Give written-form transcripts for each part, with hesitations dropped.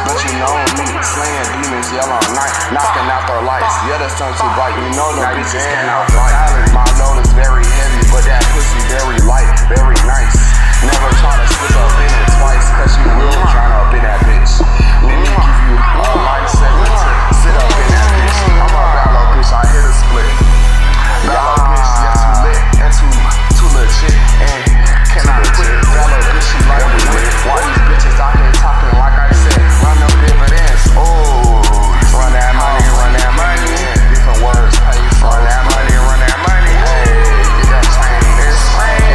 But you know me, slaying demons, yellow night, knocking out their lights. Yeah, the sun too bright, you know the bitches cannot fight. My load is very heavy, but that pussy very light, very nice. Never try to switch up in it twice, cause you will drown up in that bitch. Let me give you a light segment to sit up in that bitch. I'm a Vallo bitch, I hit a split. Vallo bitch, yeah, too lit and too legit. And cannot quit. Vallo bitch, she like we lit. Why these bitches out here talking like I said? Run them dividends. Oh, run that money, run that money. Different words, pay for run that money, run that money. Hey, get that change. Get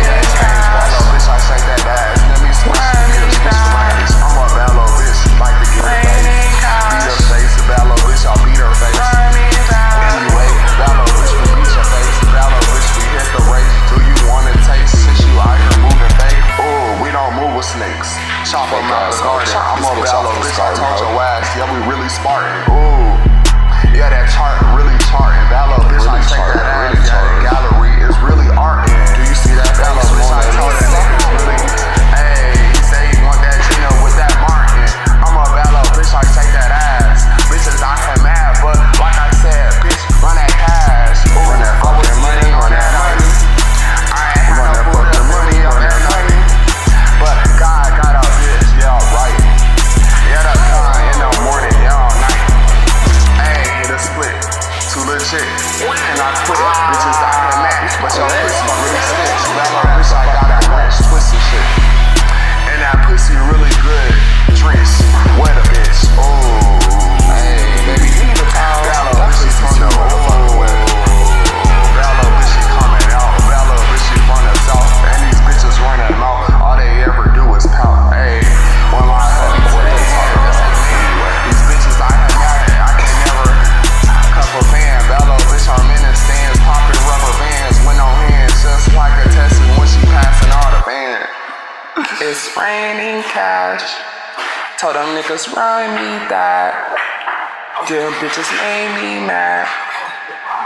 that change. Vallo bitch, I shake that ass. Let me switch gears, switch lanes. I'm a Vallo bitch, like to get her face. Beat her face. Vallo bitch, I'll beat her face. Anyway, Vallo bitch, we beat your face. Vallo bitch, we hit the race. Do you wanna taste? Since you out here moving fake. Ooh, we don't move with snakes. Chop them out the garden. I'm a Vallo bitch, I told your ass. Yeah, we really Spartan. Ooh, yeah, that chart really charting. Vallo bitch, I take that ass. Yeah, that gallery is really art. Do you see that Vallo bitch? I told that nigga really. Hey, he say he want that Gina with that Martin. I'm a Vallo bitch, I take that ass. Bitches out here mad, but like I said, bitch, run that cash. Ooh, run that fucking money, run that money. I ain't had no food to money on that money. But God got a bitch, yeah, right. Yeah, the gun in the morning, yeah, all night. Ayy, hit a split, too legit. And I quit, bitches out here mad, but your pussy really stitch. Vallo bitch, I got that ranch, twisted shit. And that pussy really good, drinks, wet a bitch. Ooh, hey, baby, you need a towel. Vallo bitch, she from the Vallo bitch, she coming out. Vallo bitch, she from the south. And these bitches running mouth, all they ever do is pout. Hey, when my hubby say they talk, this ain't me. These bitches I have mad, I can never cuff a fan. Vallo bitch, I'm in the stands, popping rubber bands, with no hands, just like a Tesla when she passing all the band. It's raining cash. Told them niggas run me that. Them bitches made me mad.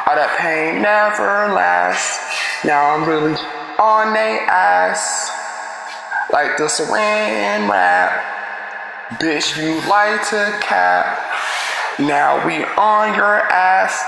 All that pain never lasts. Now I'm really on they ass. Like the saran wrap. Bitch, you like to cap. Now we on your ass.